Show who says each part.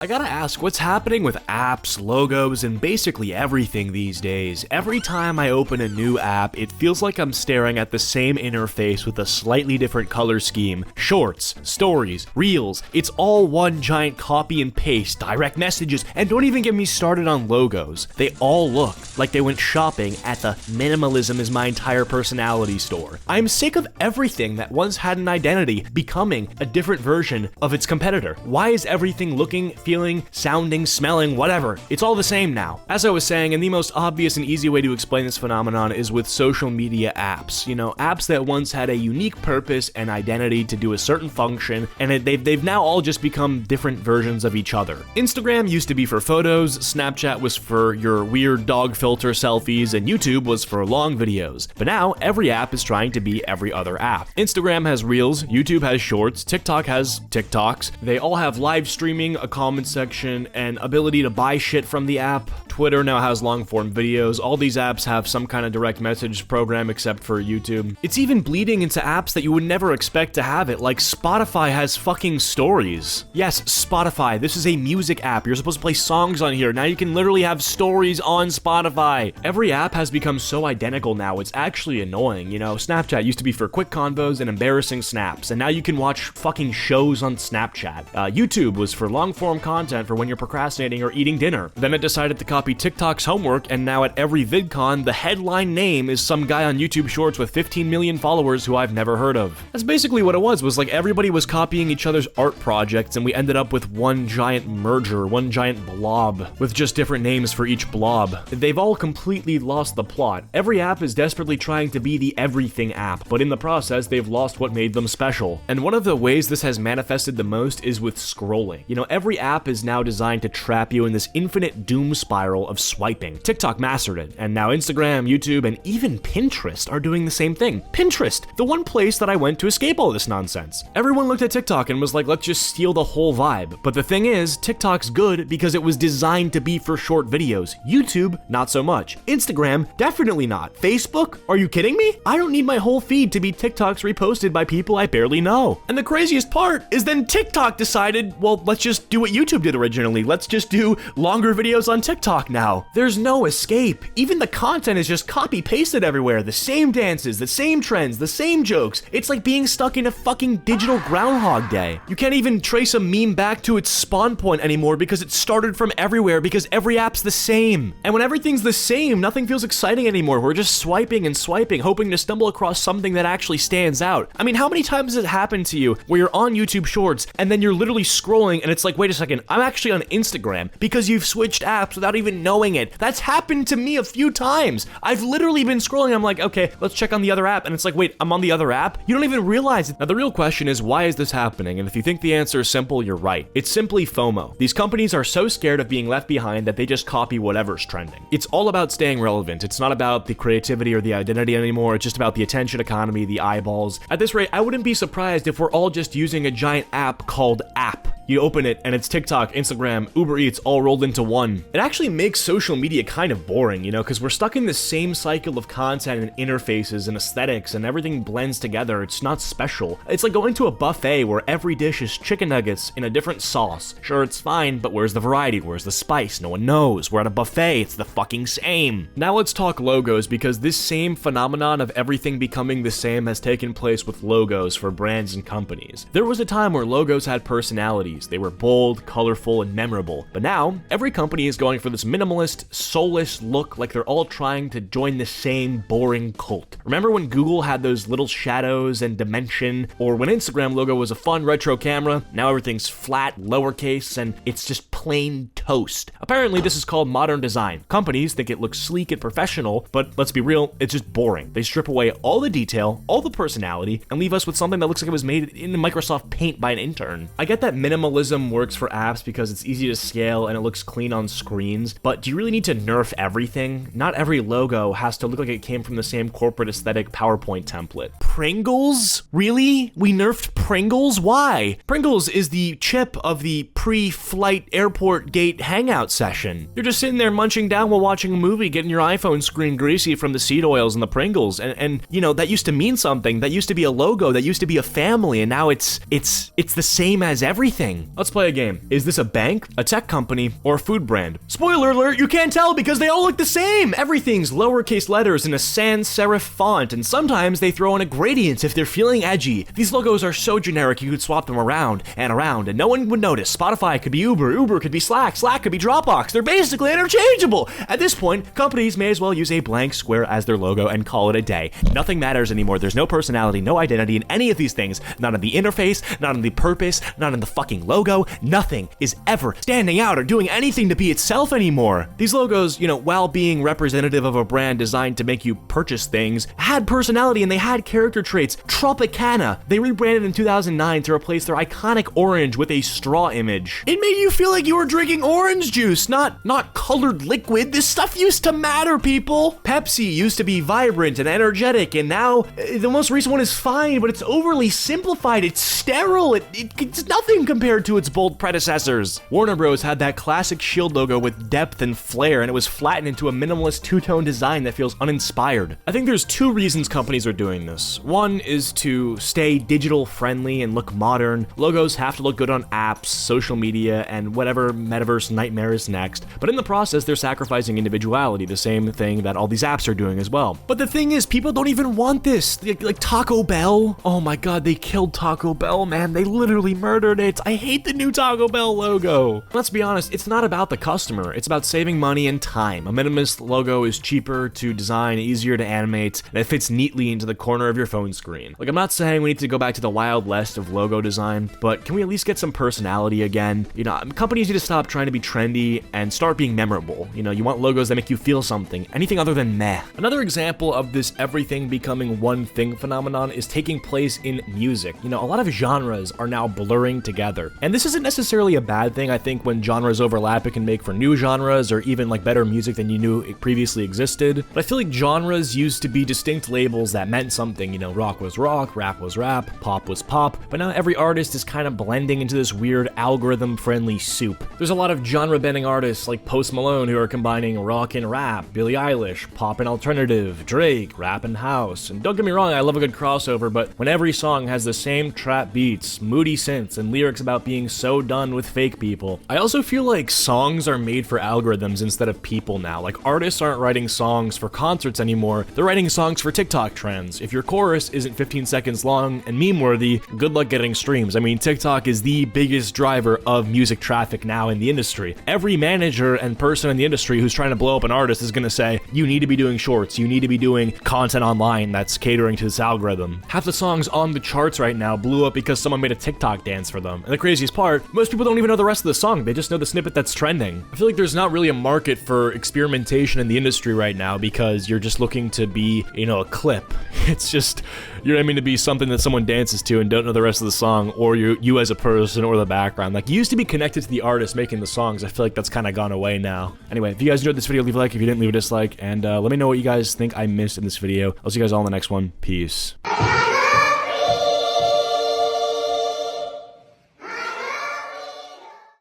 Speaker 1: I gotta ask, what's happening with apps, logos, and basically everything these days? Every time I open a new app, it feels like I'm staring at the same interface with a slightly different color scheme. Shorts, stories, reels, it's all one giant copy and paste, direct messages, and don't even get me started on logos. They all look like they went shopping at the minimalism is my entire personality store. I'm sick of everything that once had an identity becoming a different version of its competitor. Why is everything looking, feeling, sounding, smelling, whatever? It's all the same now. As I was saying, and the most obvious and easy way to explain this phenomenon is with social media apps. You know, apps that once had a unique purpose and identity to do a certain function, and they've now all just become different versions of each other. Instagram used to be for photos, Snapchat was for your weird dog filter selfies, and YouTube was for long videos. But now, every app is trying to be every other app. Instagram has Reels, YouTube has Shorts, TikTok has TikToks. They all have live streaming, a comment section, and ability to buy shit from the app. Twitter now has long-form videos. All these apps have some kind of direct message program except for YouTube. It's even bleeding into apps that you would never expect to have it, like Spotify has fucking stories. Yes, Spotify, this is a music app. You're supposed to play songs on here. Now you can literally have stories on Spotify. Every app has become so identical now, it's actually annoying. You know, Snapchat used to be for quick convos and embarrassing snaps, and now you can watch fucking shows on Snapchat. YouTube was for long-form content for when you're procrastinating or eating dinner. Then it decided to copy TikTok's homework, and now at every VidCon, the headline name is some guy on YouTube Shorts with 15 million followers who I've never heard of. That's basically what it was like everybody was copying each other's art projects, and we ended up with one giant merger, one giant blob, with just different names for each blob. They've all completely lost the plot. Every app is desperately trying to be the everything app, but in the process, they've lost what made them special. And one of the ways this has manifested the most is with scrolling. You know, every app is now designed to trap you in this infinite doom spiral of swiping. TikTok mastered it, and now Instagram, YouTube, and even Pinterest are doing the same thing. Pinterest, the one place that I went to escape all this nonsense. Everyone looked at TikTok and was like, let's just steal the whole vibe. But the thing is, TikTok's good because it was designed to be for short videos. YouTube, not so much. Instagram, definitely not. Facebook, are you kidding me? I don't need my whole feed to be TikToks reposted by people I barely know. And the craziest part is then TikTok decided, well, let's just do what YouTube did originally. Let's just do longer videos on TikTok now. There's no escape. Even the content is just copy-pasted everywhere. The same dances, the same trends, the same jokes. It's like being stuck in a fucking digital Groundhog Day. You can't even trace a meme back to its spawn point anymore because it started from everywhere because every app's the same. And when everything's the same, nothing feels exciting anymore. We're just swiping and swiping, hoping to stumble across something that actually stands out. I mean, how many times has it happened to you where you're on YouTube Shorts and then you're literally scrolling and it's like, wait a second, I'm actually on Instagram because you've switched apps without even knowing it. That's happened to me a few times. I've literally been scrolling, I'm like, okay, let's check on the other app, and it's like, wait, I'm on the other app? You don't even realize it. Now the real question is, why is this happening? And if you think the answer is simple, you're right. It's simply FOMO. These companies are so scared of being left behind that they just copy whatever's trending. It's all about staying relevant. It's not about the creativity or the identity anymore. It's just about the attention economy, the eyeballs. At this rate, I wouldn't be surprised if we're all just using a giant app called App. You open it and it's TikTok, Instagram, Uber Eats all rolled into one. It actually makes social media kind of boring, you know, because we're stuck in the same cycle of content and interfaces and aesthetics and everything blends together. It's not special. It's like going to a buffet where every dish is chicken nuggets in a different sauce. Sure, it's fine, but where's the variety? Where's the spice? No one knows. We're at a buffet. It's the fucking same. Now let's talk logos, because this same phenomenon of everything becoming the same has taken place with logos for brands and companies. There was a time where logos had personalities. They were bold, colorful, and memorable. But now, every company is going for this minimalist, soulless look, like they're all trying to join the same boring cult. Remember when Google had those little shadows and dimension? Or when Instagram logo was a fun retro camera? Now everything's flat, lowercase, and it's just plain toast. Apparently, this is called modern design. Companies think it looks sleek and professional, but let's be real, it's just boring. They strip away all the detail, all the personality, and leave us with something that looks like it was made in Microsoft Paint by an intern. I get that minimalism works for apps because it's easy to scale and it looks clean on screens, but do you really need to nerf everything? Not every logo has to look like it came from the same corporate aesthetic PowerPoint template. Pringles? Really? We nerfed Pringles? Why? Pringles is the chip of the pre-flight airport gate hangout session. You're just sitting there munching down while watching a movie, getting your iPhone screen greasy from the seed oils and the Pringles, and you know, that used to mean something. That used to be a logo. That used to be a family, and now it's the same as everything. Let's play a game. Is this a bank, a tech company, or a food brand? Spoiler alert, you can't tell because they all look the same. Everything's lowercase letters in a sans serif font, and sometimes they throw in a gradient if they're feeling edgy. These logos are so generic you could swap them around, and no one would notice. Spotify could be Uber, Uber could be Slack, Slack could be Dropbox. They're basically interchangeable. At this point, companies may as well use a blank square as their logo and call it a day. Nothing matters anymore. There's no personality, no identity in any of these things. Not in the interface, not in the purpose, not in the fucking logo. Nothing is ever standing out or doing anything to be itself anymore. These logos, you know, while being representative of a brand designed to make you purchase things, had personality and they had character traits. Tropicana, they rebranded in 2009 to replace their iconic orange with a straw image. It made you feel like you were drinking orange juice, not colored liquid. This stuff used to matter, people. Pepsi used to be vibrant and energetic, and now the most recent one is fine, but it's overly simplified. It's sterile. It's nothing compared to its bold predecessors. Warner Bros. Had that classic shield logo with depth and flair, and it was flattened into a minimalist two-tone design that feels uninspired. I think there's two reasons companies are doing this. One is to stay digital friendly and look modern. Logos have to look good on apps, social media, and whatever metaverse nightmare is next. But in the process, they're sacrificing individuality, the same thing that all these apps are doing as well. But the thing is, people don't even want this. Like Taco Bell. Oh my god, they killed Taco Bell, man. They literally murdered it. I hate the new Taco Bell logo. Let's be honest, it's not about the customer. It's about saving money and time. A minimalist logo is cheaper to design, easier to animate, and it fits neatly into the corner of your phone screen. Like, I'm not saying we need to go back to the Wild West of logo design, but can we at least get some personality again? You know, companies need to stop trying to be trendy and start being memorable. You know, you want logos that make you feel something, anything other than meh. Another example of this everything becoming one thing phenomenon is taking place in music. You know, a lot of genres are now blurring together, and this isn't necessarily a bad thing. I think when genres overlap, it can make for new genres or even like better music than you knew it previously existed. But I feel like genres used to be distinct labels that meant something. You know, rock was rock, rap was rap, pop was pop, but now every artist is kind of blending into this weird algorithm-friendly soup. There's a lot of genre-bending artists like Post Malone who are combining rock and rap, Billie Eilish, pop and alternative, Drake, rap and house. And don't get me wrong, I love a good crossover, but when every song has the same trap beats, moody synths, and lyrics about being so done with fake people, I also feel like songs are made for algorithms instead of people now. Like, artists aren't writing songs for concerts anymore, they're writing songs for TikTok trends. If your chorus isn't 15 seconds long and meme-worthy, good luck getting streams. I mean, TikTok is the biggest driver of music traffic now in the industry. Every manager and person in the industry who's trying to blow up an artist is gonna say, you need to be doing shorts, you need to be doing content online that's catering to this algorithm. Half the songs on the charts right now blew up because someone made a TikTok dance for them. And the craziest part, most people don't even know the rest of the song, they just know the snippet that's trending. I feel like there's not really a market for experimentation in the industry right now because you're just looking to be, you know, a clip. It's just, you're aiming to be something that someone dances to and don't know the rest of the song, or you as a person or the background. Like, you used to be connected to the artist making the songs. I feel like that's kind of gone away now. Anyway, if you guys enjoyed this video, leave a like. If you didn't, leave a dislike, and let me know what you guys think I missed in this video. I'll see you guys all in the next one. Peace.